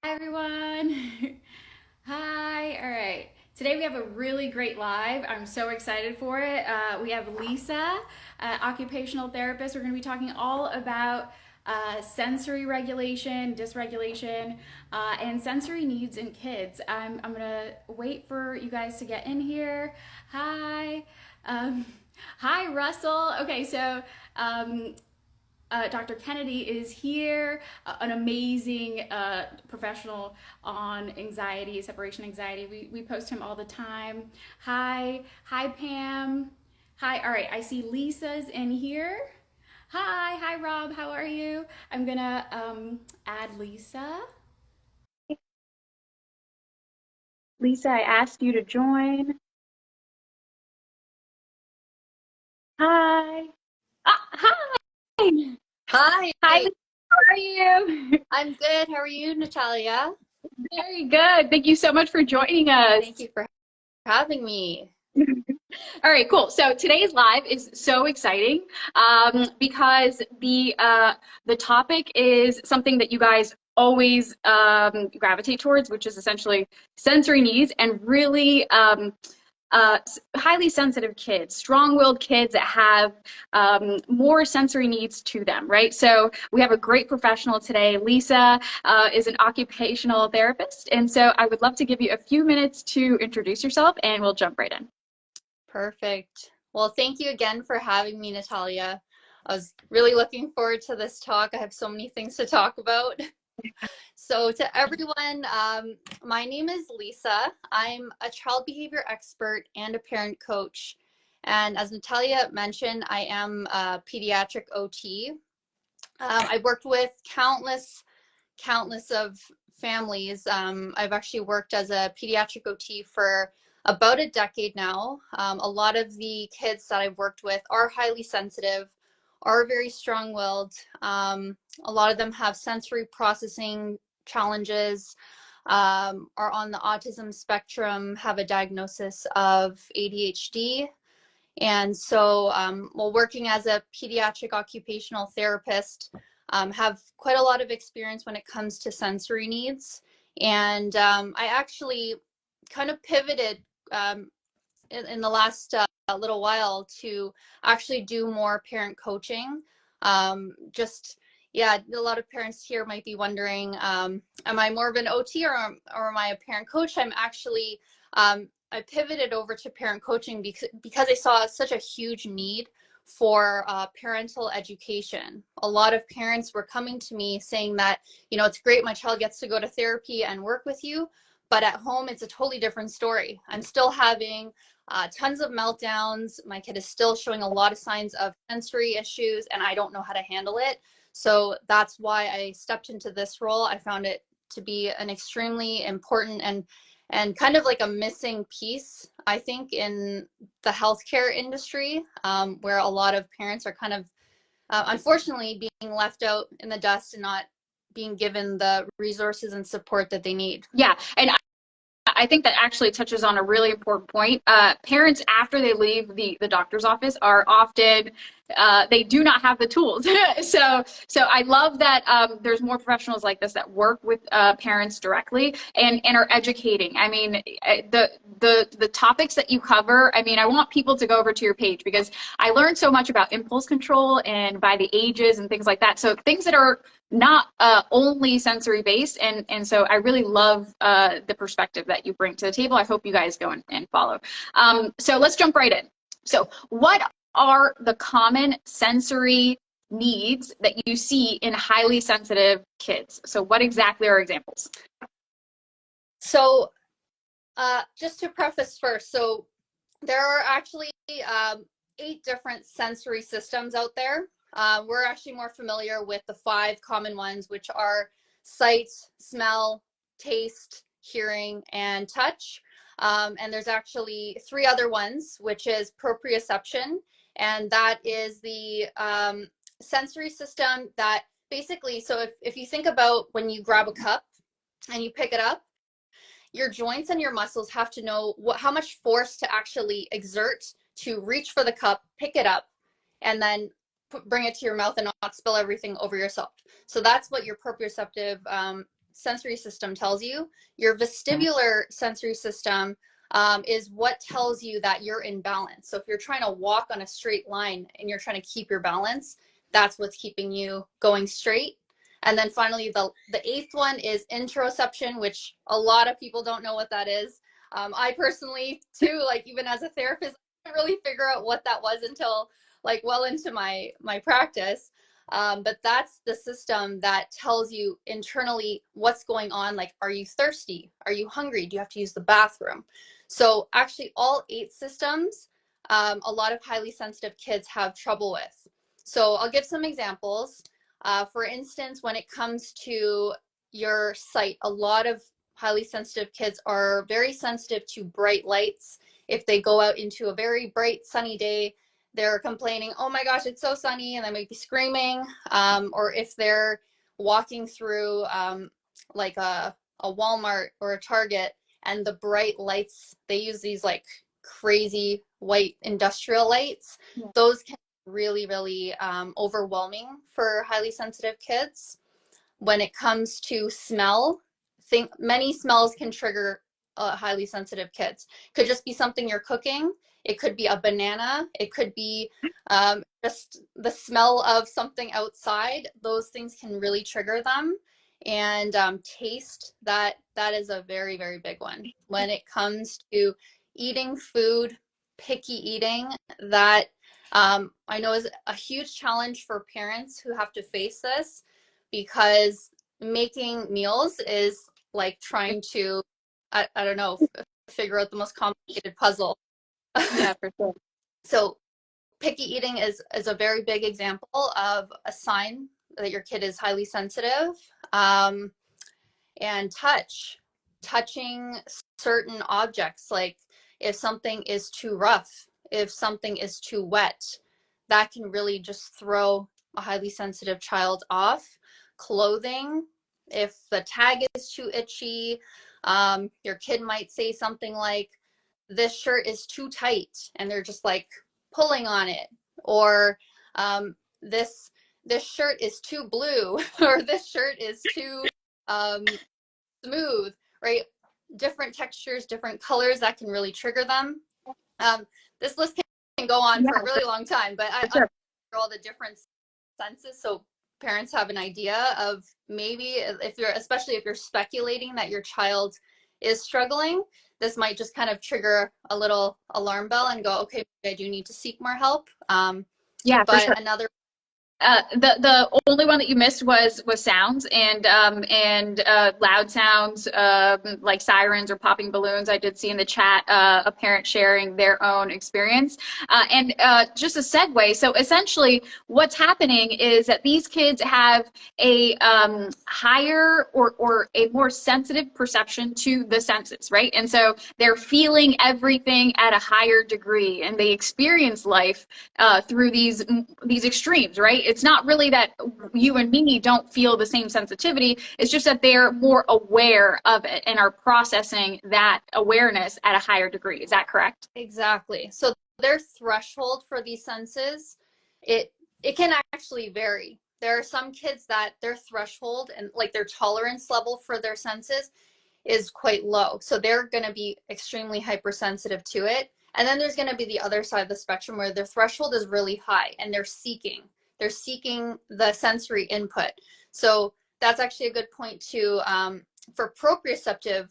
Hi, everyone. Hi. All right. Today we have a really great live. I'm so excited for it. We have Lisa, occupational therapist. We're going to be talking all about sensory regulation, dysregulation, and sensory needs in kids. I'm going to wait for you guys to get in here. Hi. Um, Hi, Russell. Okay, so Dr. Kennedy is here, an amazing professional on anxiety, separation anxiety. We post him all the time. Hi, Pam. Hi, all right, I see Lisa's in here. Hi, Rob, how are you? I'm gonna add Lisa. Lisa, I asked you to join. Hi. Hi. Hi, Hi, Lisa, how are you? I'm good. How are you, Natalia? Very good. Thank you so much for joining us. Thank you for having me. All right, cool. So today's live is so exciting because the topic is something that you guys always gravitate towards, which is essentially sensory needs and really highly sensitive kids, strong-willed kids that have more sensory needs to them, right? So we have a great professional today. Lisa is an occupational therapist, and so I would love to give you a few minutes to introduce yourself, and we'll jump right in. Perfect. Well, thank you again for having me, Natalia. I was really looking forward to this talk. I have so many things to talk about. So, to everyone, my name is Lisa. I'm a child behavior expert and a parent coach. And as Natalia mentioned, I am a pediatric OT. I've worked with countless of families. I've actually worked as a pediatric OT for about a decade now. A lot of the kids that I've worked with are highly sensitive, are very strong-willed. A lot of them have sensory processing challenges, are on the autism spectrum, have a diagnosis of ADHD. And so, while working as a pediatric occupational therapist, have quite a lot of experience when it comes to sensory needs. And I actually kind of pivoted in the last little while to actually do more parent coaching. Just yeah, a lot of parents here might be wondering, am I more of an OT or am I a parent coach? I'm actually I pivoted over to parent coaching because I saw such a huge need for parental education. A lot of parents were coming to me saying that, it's great my child gets to go to therapy and work with you, but at home it's a totally different story. I'm still having tons of meltdowns. My kid is still showing a lot of signs of sensory issues, and I don't know how to handle it. So that's why I stepped into this role. I found it to be an extremely important and kind of like a missing piece, I think, in the healthcare industry, where a lot of parents are kind of, unfortunately, being left out in the dust and not being given the resources and support that they need. Yeah, and I think that actually touches on a really important point. Parents, after they leave the doctor's office, are often they do not have the tools. So I love that there's more professionals like this that work with parents directly and are educating. I mean, the topics that you cover. I mean, I want people to go over to your page because I learned so much about impulse control and by the ages and things like that. So things that are not only sensory based, and so I really love the perspective that you bring to the table. I hope you guys go and follow. So let's jump right in. So what are the common sensory needs that you see in highly sensitive kids? So what exactly are examples? So just to preface first, so there are actually 8 different sensory systems out there. We're actually more familiar with the 5 common ones, which are sight, smell, taste, hearing, and touch. And there's actually 3 other ones, which is proprioception, and that is the sensory system that basically, so if you think about when you grab a cup and you pick it up, your joints and your muscles have to know how much force to actually exert to reach for the cup, pick it up, and then bring it to your mouth and not spill everything over yourself. So that's what your proprioceptive sensory system tells you. Your vestibular sensory system is what tells you that you're in balance. So if you're trying to walk on a straight line and you're trying to keep your balance, that's what's keeping you going straight. And then finally, the eighth one is interoception, which a lot of people don't know what that is. I personally, too, like even as a therapist, I didn't really figure out what that was until like well into my practice. But that's the system that tells you internally what's going on. Like, are you thirsty? Are you hungry? Do you have to use the bathroom? So actually, all 8 systems, a lot of highly sensitive kids have trouble with. So I'll give some examples. For instance, when it comes to your sight, a lot of highly sensitive kids are very sensitive to bright lights. If they go out into a very bright sunny day, they're complaining, oh my gosh, it's so sunny, and they might be screaming. Or if they're walking through like a Walmart or a Target and the bright lights, they use these like crazy white industrial lights. Yeah. Those can be really, really overwhelming for highly sensitive kids. When it comes to smell, think many smells can trigger highly sensitive kids. Could just be something you're cooking. It could be a banana. It could be just the smell of something outside. Those things can really trigger them. And taste, that is a very, very big one. When it comes to eating food, picky eating, that I know is a huge challenge for parents who have to face this, because making meals is like trying to, I don't know, figure out the most complicated puzzle. Yeah, for sure. So picky eating is a very big example of a sign that your kid is highly sensitive. And touching certain objects, like if something is too rough, if something is too wet, that can really just throw a highly sensitive child off. Clothing, if the tag is too itchy, your kid might say something like, this shirt is too tight, and they're just like pulling on it. Or this shirt is too blue, or this shirt is too smooth, right? Different textures, different colors, that can really trigger them. This list can go on for a really long time, but I sure. All the different senses, so parents have an idea of maybe especially if you're speculating that your child is struggling, this might just kind of trigger a little alarm bell and go, okay, I do need to seek more help. Yeah, but sure. Another the only one that you missed was sounds and loud sounds like sirens or popping balloons. I did see in the chat a parent sharing their own experience. And just a segue. So essentially, what's happening is that these kids have a higher or a more sensitive perception to the senses, right? And so they're feeling everything at a higher degree, and they experience life through these extremes, right? It's not really that you and me don't feel the same sensitivity. It's just that they're more aware of it and are processing that awareness at a higher degree. Is that correct? Exactly. So their threshold for these senses, it can actually vary. There are some kids that their threshold and like their tolerance level for their senses is quite low. So they're going to be extremely hypersensitive to it. And then there's going to be the other side of the spectrum where their threshold is really high and they're seeking the sensory input. So that's actually a good point too, for proprioceptive,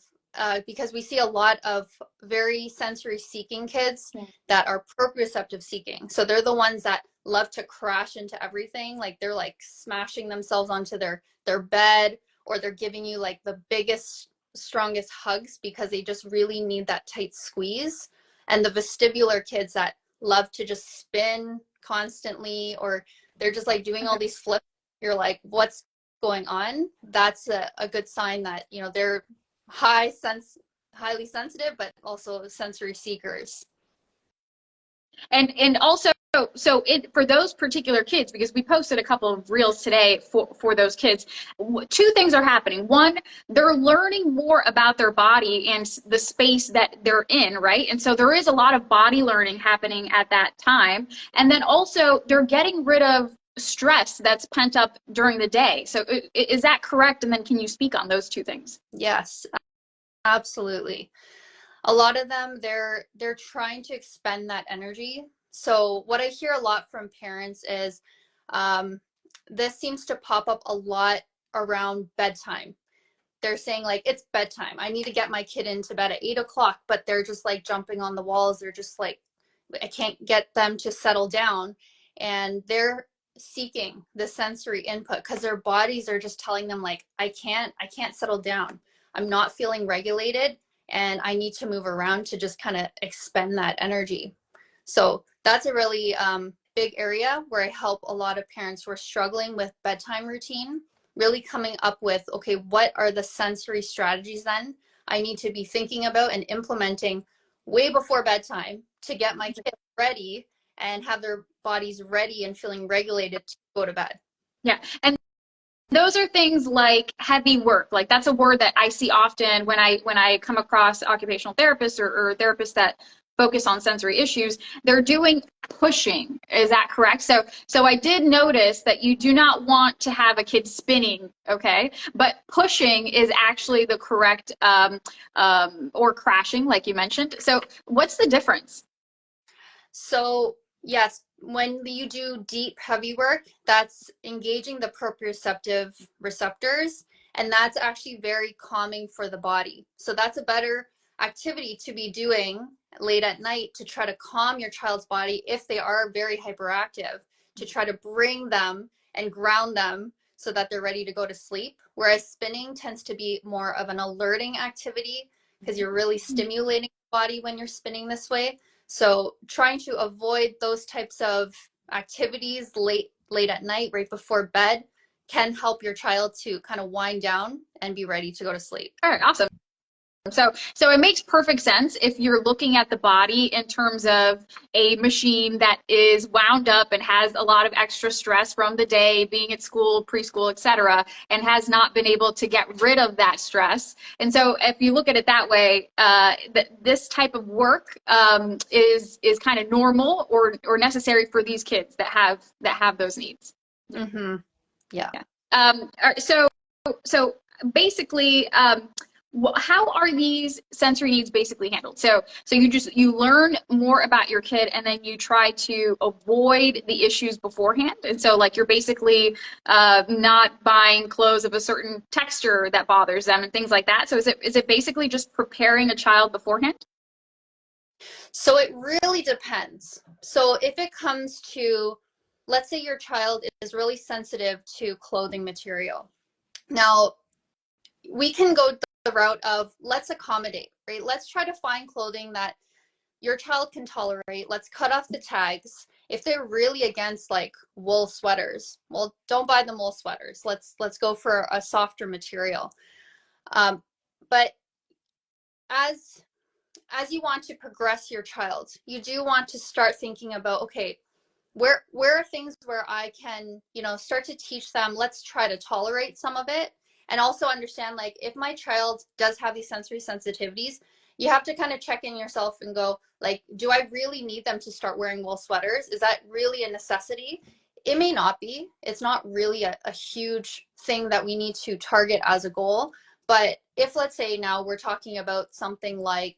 because we see a lot of very sensory seeking kids that are proprioceptive seeking. So they're the ones that love to crash into everything. Like they're like smashing themselves onto their bed, or they're giving you like the biggest, strongest hugs because they just really need that tight squeeze. And the vestibular kids that love to just spin constantly, or they're just like doing all these flips. You're like, what's going on? That's a good sign that, you know, they're highly sensitive, but also sensory seekers. And also, so for those particular kids, because we posted a couple of reels today for those kids, 2 things are happening. One, they're learning more about their body and the space that they're in, right? And so there is a lot of body learning happening at that time. And then also they're getting rid of stress that's pent up during the day. So is that correct? And then can you speak on those two things? Yes, absolutely. A lot of them, they're trying to expend that energy. So what I hear a lot from parents is um, this seems to pop up a lot around bedtime. They're saying like, it's bedtime, I need to get my kid into bed at 8 o'clock, but they're just like jumping on the walls. They're just like, I can't get them to settle down, and they're seeking the sensory input because their bodies are just telling them like, I can't settle down, I'm not feeling regulated, and I need to move around to just kind of expend that energy. So that's a really big area where I help a lot of parents who are struggling with bedtime routine, really coming up with, okay, what are the sensory strategies then I need to be thinking about and implementing way before bedtime to get my kids ready and have their bodies ready and feeling regulated to go to bed. Yeah. And those are things like heavy work. Like that's a word that I see often when I come across occupational therapists or therapists that focus on sensory issues. They're doing pushing. Is that correct? So I did notice that you do not want to have a kid spinning, okay? But pushing is actually the correct or crashing, like you mentioned. So what's the difference? So yes, when you do deep, heavy work, that's engaging the proprioceptive receptors, and that's actually very calming for the body. So that's a better activity to be doing late at night to try to calm your child's body if they are very hyperactive, to try to bring them and ground them so that they're ready to go to sleep. Whereas spinning tends to be more of an alerting activity because you're really stimulating the body when you're spinning this way. So trying to avoid those types of activities late at night, right before bed, can help your child to kind of wind down and be ready to go to sleep. All right, awesome. So it makes perfect sense if you're looking at the body in terms of a machine that is wound up and has a lot of extra stress from the day, being at school, preschool, etc., and has not been able to get rid of that stress. And so if you look at it that way, this type of work is kind of normal or necessary for these kids that have those needs. Mm-hmm. Yeah. Yeah. So basically, how are these sensory needs basically handled? So you learn more about your kid, and then you try to avoid the issues beforehand. And so like you're basically not buying clothes of a certain texture that bothers them and things like that. So is it basically just preparing a child beforehand? So it really depends. So if it comes to, let's say your child is really sensitive to clothing material. Now, we can go the route of let's accommodate, right? Let's try to find clothing that your child can tolerate. Let's cut off the tags. If they're really against like wool sweaters, well, don't buy them wool sweaters. Let's go for a softer material. But as you want to progress your child, you do want to start thinking about, okay, where are things where I can, start to teach them, let's try to tolerate some of it, and also understand like if my child does have these sensory sensitivities, you have to kind of check in yourself and go like, do I really need them to start wearing wool sweaters? Is that really a necessity? It may not be. It's not really a huge thing that we need to target as a goal. But if, let's say now we're talking about something like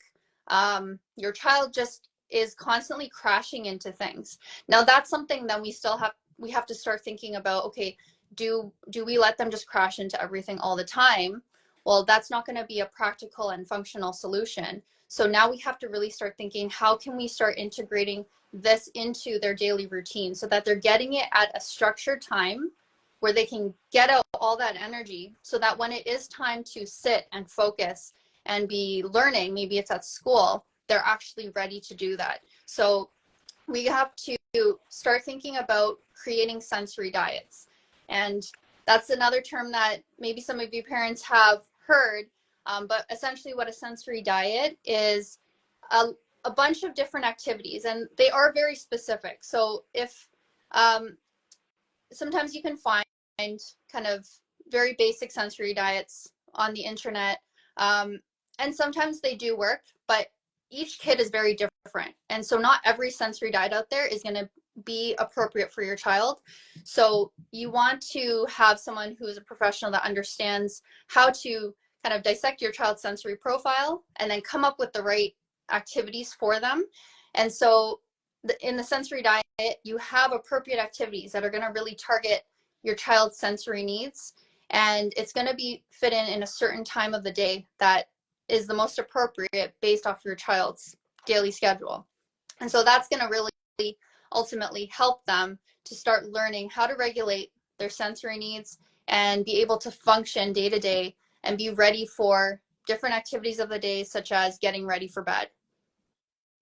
your child just is constantly crashing into things. Now that's something that we have to start thinking about, okay, do we let them just crash into everything all the time? Well, that's not going to be a practical and functional solution. So now we have to really start thinking, how can we start integrating this into their daily routine so that they're getting it at a structured time where they can get out all that energy so that when it is time to sit and focus and be learning, maybe it's at school, they're actually ready to do that. So we have to start thinking about creating sensory diets. And that's another term that maybe some of you parents have heard, but essentially what a sensory diet is, a bunch of different activities, and they are very specific. So if sometimes you can find kind of very basic sensory diets on the internet, and sometimes they do work, but each kid is very different. And so not every sensory diet out there is going to be appropriate for your child. So you want to have someone who is a professional that understands how to kind of dissect your child's sensory profile and then come up with the right activities for them. And so in the sensory diet, you have appropriate activities that are going to really target your child's sensory needs. And it's going to be fit in a certain time of the day that is the most appropriate based off your child's daily schedule. And so that's going to really ultimately help them to start learning how to regulate their sensory needs and be able to function day to day and be ready for different activities of the day, such as getting ready for bed.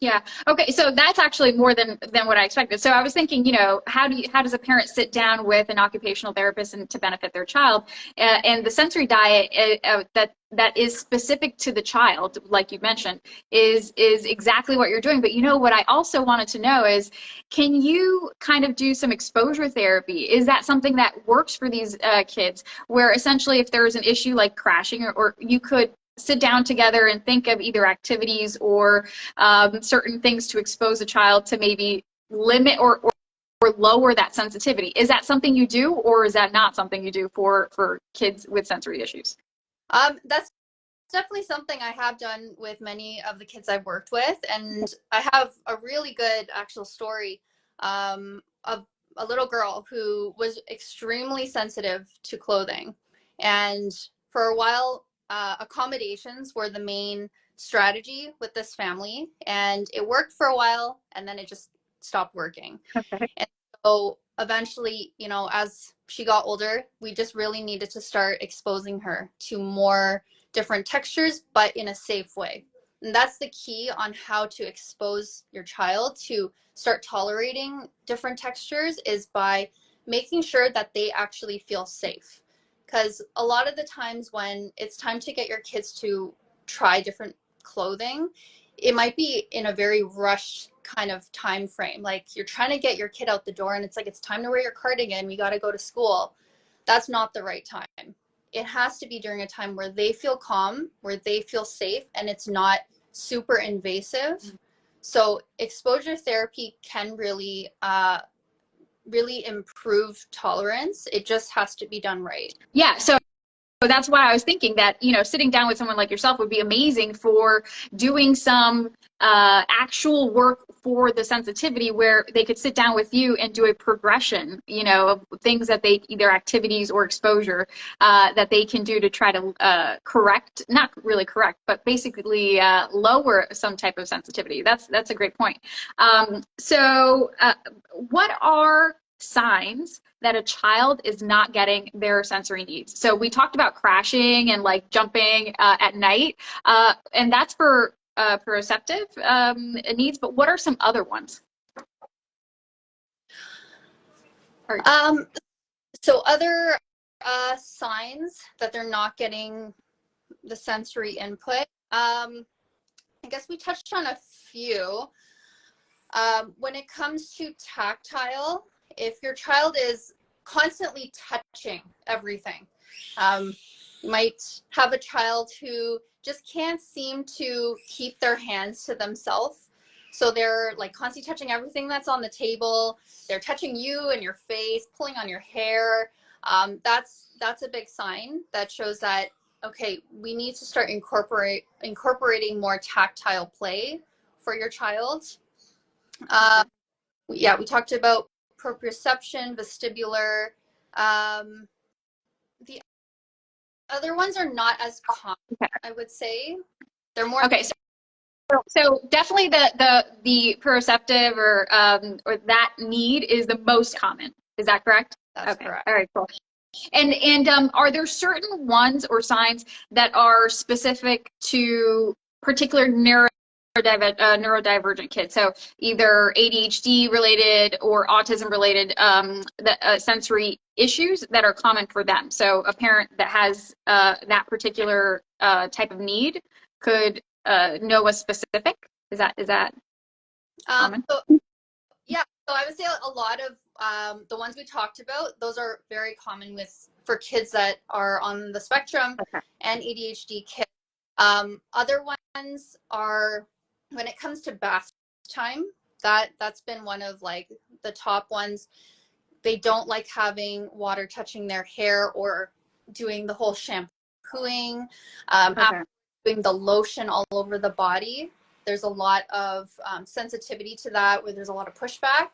Yeah. Okay. So that's actually more than what I expected. So I was thinking, how does a parent sit down with an occupational therapist and to benefit their child? And the sensory diet that is specific to the child, like you mentioned, is exactly what you're doing. But what I also wanted to know is, can you kind of do some exposure therapy? Is that something that works for these kids, where essentially if there is an issue like crashing, or you could sit down together and think of either activities or certain things to expose a child to maybe limit or lower that sensitivity? Is that something you do, or is that not something you do for kids with sensory issues? That's definitely something I have done with many of the kids I've worked with. And I have a really good actual story of a little girl who was extremely sensitive to clothing. And for a while, accommodations were the main strategy with this family. And it worked for a while, and then it just stopped working. Okay. And so eventually, as she got older, we just really needed to start exposing her to more different textures, but in a safe way. And that's the key on how to expose your child to start tolerating different textures, is by making sure that they actually feel safe. Because a lot of the times when it's time to get your kids to try different clothing, it might be in a very rushed kind of time frame. Like you're trying to get your kid out the door and it's like, it's time to wear your cardigan, we got to go to school. That's not the right time. It has to be during a time where they feel calm, where they feel safe, and it's not super invasive. So exposure therapy can really really improve tolerance. It just has to be done right. Yeah. So that's why I was thinking that, sitting down with someone like yourself would be amazing for doing some actual work for the sensitivity, where they could sit down with you and do a progression, of things that they, either activities or exposure, that they can do to try to correct, not really correct, but basically lower some type of sensitivity. That's a great point. So what are signs that a child is not getting their sensory needs? So we talked about crashing and like jumping at night, and that's for perceptive needs, but what are some other ones? So other signs that they're not getting the sensory input, I guess we touched on a few. When it comes to tactile, if your child is constantly touching everything, you might have a child who just can't seem to keep their hands to themselves. So they're like constantly touching everything that's on the table. They're touching you and your face, pulling on your hair. That's a big sign that shows that, okay, we need to start incorporating more tactile play for your child. Yeah, we talked about proprioception, vestibular. The other ones are not as common, Okay. I would say. They're more. Okay. So definitely the proprioceptive or that need is the most common. Is that correct? That's Okay. correct. All right. Cool. And are there certain ones or signs that are specific to particular neurodivergent kids? So either ADHD related or autism related sensory issues that are common for them. So a parent that has that particular type of need could know a specific. Is that common? Yeah, so I would say a lot of the ones we talked about, those are very common for kids that are on the spectrum Okay. and ADHD kids. Other ones are when it comes to bath time. That's been one of like the top ones, they don't like having water touching their hair or doing the whole shampooing. After Okay. doing the lotion all over the body, there's a lot of sensitivity to that, where there's a lot of pushback.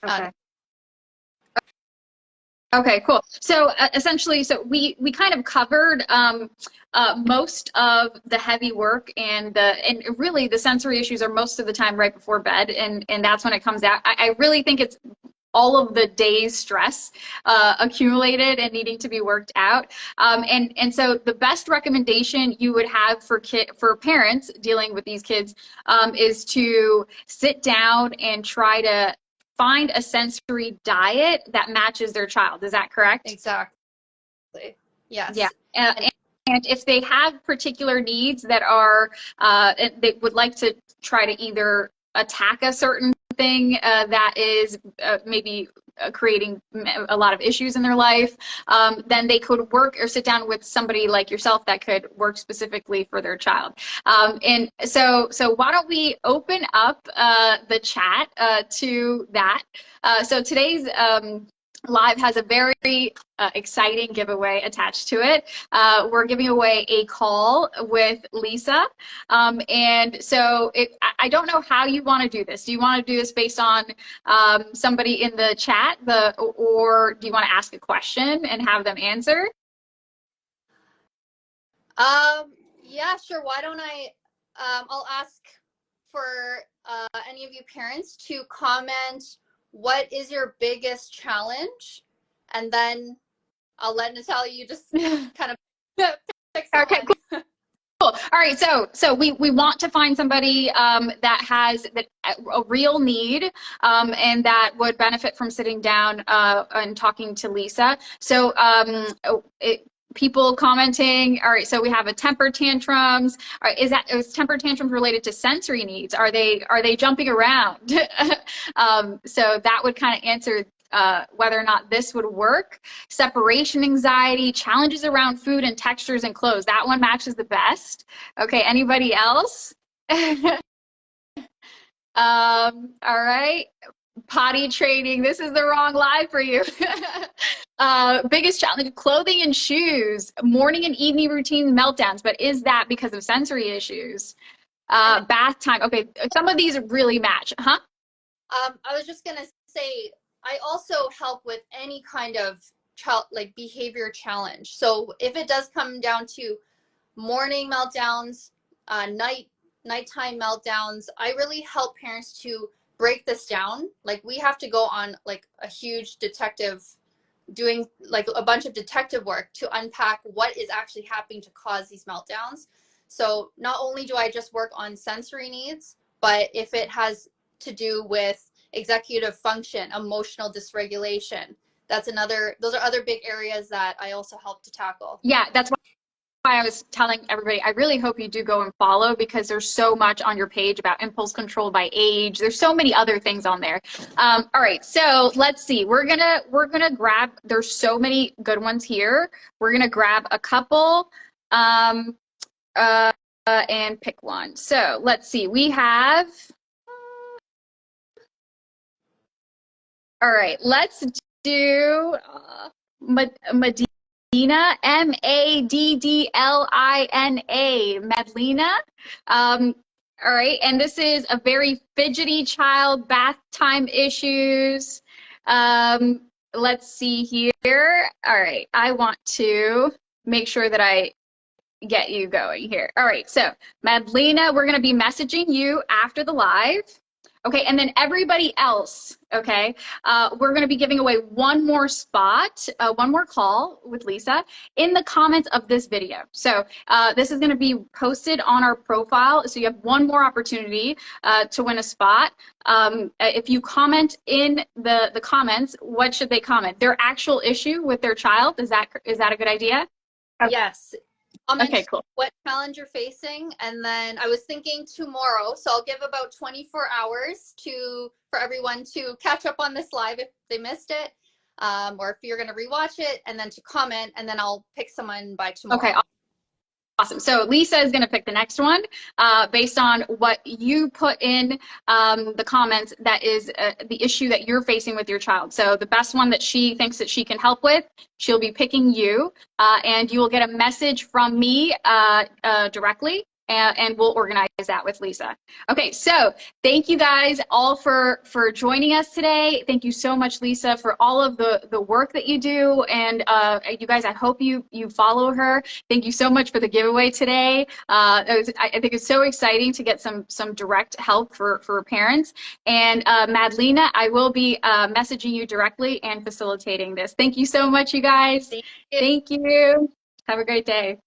Okay. Okay, cool. So essentially, so we kind of covered most of the heavy work and really the sensory issues are most of the time right before bed, and that's when it comes out. I really think it's all of the day's stress accumulated and needing to be worked out. And so the best recommendation you would have for parents dealing with these kids is to sit down and try to find a sensory diet that matches their child. Is that correct? Exactly. Yeah. Yes. And And if they have particular needs that are, they would like to try to either attack a certain thing that is maybe creating a lot of issues in their life, then they could work or sit down with somebody like yourself that could work specifically for their child. And so why don't we open up the chat to that? So today's live has a very exciting giveaway attached to it. We're giving away a call with Lisa. And so I don't know how you want to do this. Do you want to do this based on somebody in the chat, or do you want to ask a question and have them answer? yeah, sure. Why don't I'll ask for any of you parents to comment what is your biggest challenge, and then I'll let Natalia, you just kind of pick Okay, someone. cool. All right, so we want to find somebody that has a real need and that would benefit from sitting down and talking to Lisa. So people commenting. All right, so we have a temper tantrums. All right, is temper tantrums related to sensory needs? Are they jumping around? So that would kind of answer whether or not this would work. Separation anxiety, challenges around food and textures and clothes. That one matches the best. Okay, anybody else? All right. Potty training. This is the wrong live for you. Biggest challenge, clothing and shoes, morning and evening routine meltdowns. But is that because of sensory issues? Bath time. Okay, some of these really match. Huh? I was just gonna say, I also help with any kind of child like behavior challenge. So if it does come down to morning meltdowns, nighttime meltdowns, I really help parents to break this down. Like we have to go on like a huge detective, doing like a bunch of detective work to unpack what is actually happening to cause these meltdowns. So not only do I just work on sensory needs, but if it has to do with executive function, emotional dysregulation, those are other big areas that I also help to tackle. Yeah, that's why I was telling everybody, I really hope you do go and follow because there's so much on your page about impulse control by age. There's so many other things on there. All right, so let's see. We're gonna grab. There's so many good ones here. We're gonna grab a couple and pick one. So let's see. We have. All right, let's do Madina, Madlina. All right, and this is a very fidgety child, bath time issues. Let's see here. All right, I want to make sure that I get you going here. All right, so Madlena, we're going to be messaging you after the live. Okay, and then everybody else, okay, we're going to be giving away one more spot, one more call with Lisa in the comments of this video. So this is going to be posted on our profile, so you have one more opportunity to win a spot. If you comment in the comments, what should they comment? Their actual issue with their child, is that a good idea? Okay. Yes. Comment Okay, cool. what challenge you're facing, and then I was thinking tomorrow, so I'll give about 24 hours for everyone to catch up on this live if they missed it, or if you're going to rewatch it, and then to comment, and then I'll pick someone by tomorrow. Okay, Awesome. So Lisa is going to pick the next one based on what you put in the comments. That is the issue that you're facing with your child. So the best one that she thinks that she can help with, she'll be picking you, and you will get a message from me directly. And we'll organize that with Lisa. Okay, so thank you guys all for joining us today. Thank you so much, Lisa, for all of the work that you do. And you guys, I hope you follow her. Thank you so much for the giveaway today. I think it's so exciting to get some direct help for parents. And Madlena, I will be messaging you directly and facilitating this. Thank you so much, you guys. Thank you. Thank you. Have a great day.